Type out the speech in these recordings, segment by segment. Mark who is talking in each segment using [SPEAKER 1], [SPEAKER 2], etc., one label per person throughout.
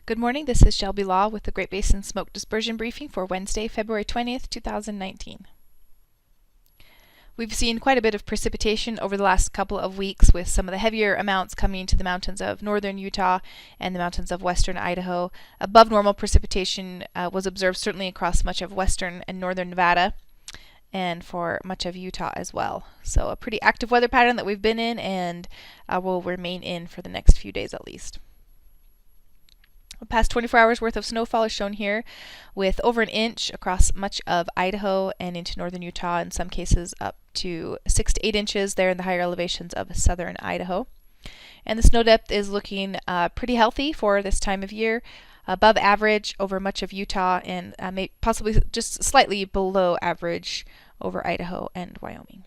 [SPEAKER 1] Good morning, this is Shelby Law with the Great Basin Smoke Dispersion Briefing for Wednesday, February 20th, 2019. We've seen quite a bit of precipitation over the last couple of weeks, with some of the heavier amounts coming to the mountains of northern Utah and the mountains of western Idaho. Above normal precipitation was observed certainly across much of western and northern Nevada, and for much of Utah as well. So a pretty active weather pattern that we've been in and will remain in for the next few days at least. The past 24 hours worth of snowfall is shown here, with over an inch across much of Idaho and into northern Utah, in some cases up to 6 to 8 inches there in the higher elevations of southern Idaho. And the snow depth is looking pretty healthy for this time of year, above average over much of Utah and possibly just slightly below average over Idaho and Wyoming.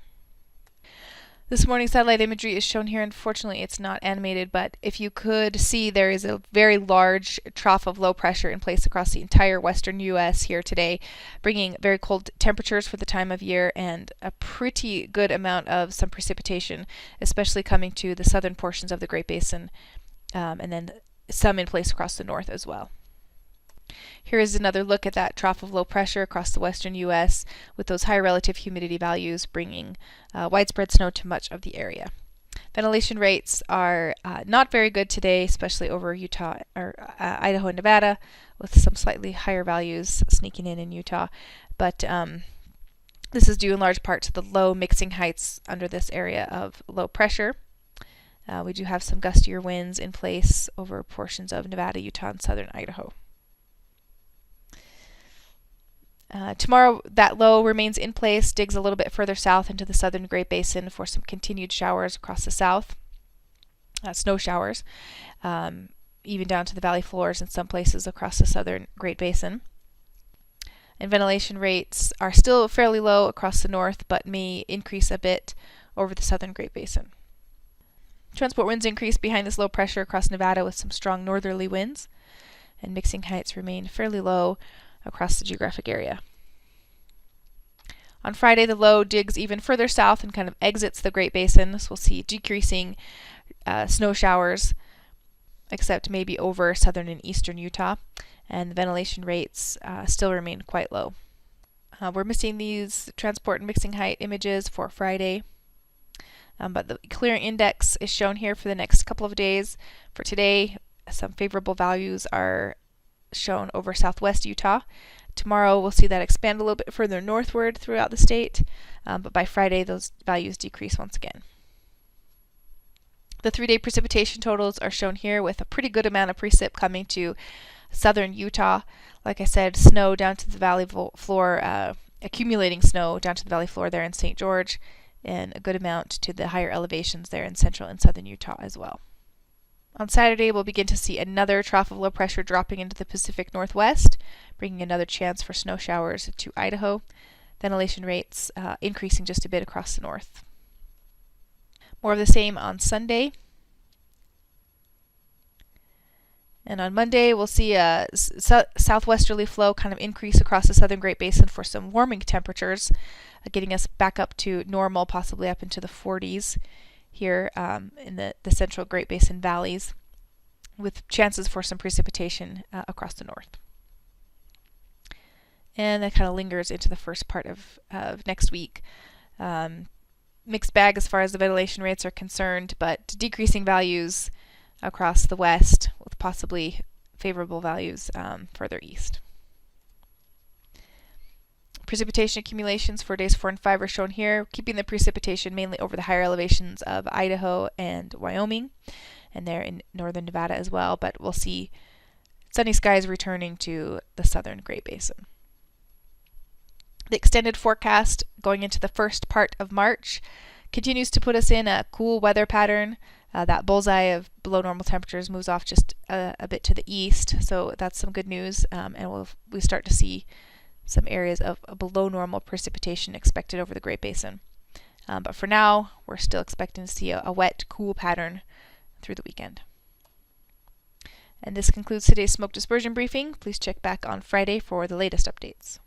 [SPEAKER 1] This morning's satellite imagery is shown here. Unfortunately, it's not animated, but if you could see, there is a very large trough of low pressure in place across the entire western U.S. here today, bringing very cold temperatures for the time of year and a pretty good amount of some precipitation, especially coming to the southern portions of the Great Basin, and then some in place across the north as well. Here is another look at that trough of low pressure across the western U.S. with those high relative humidity values bringing widespread snow to much of the area. Ventilation rates are not very good today, especially over Utah or Idaho and Nevada, with some slightly higher values sneaking in Utah. But this is due in large part to the low mixing heights under this area of low pressure. We do have some gustier winds in place over portions of Nevada, Utah, and southern Idaho. Tomorrow, that low remains in place, digs a little bit further south into the southern Great Basin for some continued showers across the south, snow showers, even down to the valley floors in some places across the southern Great Basin. And ventilation rates are still fairly low across the north, but may increase a bit over the southern Great Basin. Transport winds increase behind this low pressure across Nevada with some strong northerly winds, and mixing heights remain fairly low across the geographic area. On Friday, the low digs even further south and kind of exits the Great Basin, so we'll see decreasing snow showers, except maybe over southern and eastern Utah, and the ventilation rates still remain quite low. We're missing these transport and mixing height images for Friday, but the clearing index is shown here for the next couple of days. For today, some favorable values are shown over southwest Utah. Tomorrow we'll see that expand a little bit further northward throughout the state, but by Friday those values decrease once again. The 3-day precipitation totals are shown here, with a pretty good amount of precip coming to southern Utah. Like I said, snow down to the valley floor, accumulating snow down to the valley floor there in St. George, and a good amount to the higher elevations there in central and southern Utah as well. On Saturday, we'll begin to see another trough of low pressure dropping into the Pacific Northwest, bringing another chance for snow showers to Idaho. Ventilation rates increasing just a bit across the north. More of the same on Sunday. And on Monday, we'll see a southwesterly flow kind of increase across the southern Great Basin for some warming temperatures, getting us back up to normal, possibly up into the 40s. Here in the central Great Basin valleys, with chances for some precipitation across the north. And that kind of lingers into the first part of next week. Mixed bag as far as the ventilation rates are concerned, but decreasing values across the west, with possibly favorable values further east. Precipitation accumulations for days 4 and 5 are shown here, keeping the precipitation mainly over the higher elevations of Idaho and Wyoming, and there in northern Nevada as well, but we'll see sunny skies returning to the southern Great Basin. The extended forecast going into the first part of March continues to put us in a cool weather pattern. That bullseye of below normal temperatures moves off just a bit to the east, so that's some good news, and we start to see some areas of below normal precipitation expected over the Great Basin. But for now, we're still expecting to see a wet, cool pattern through the weekend. And this concludes today's smoke dispersion briefing. Please check back on Friday for the latest updates.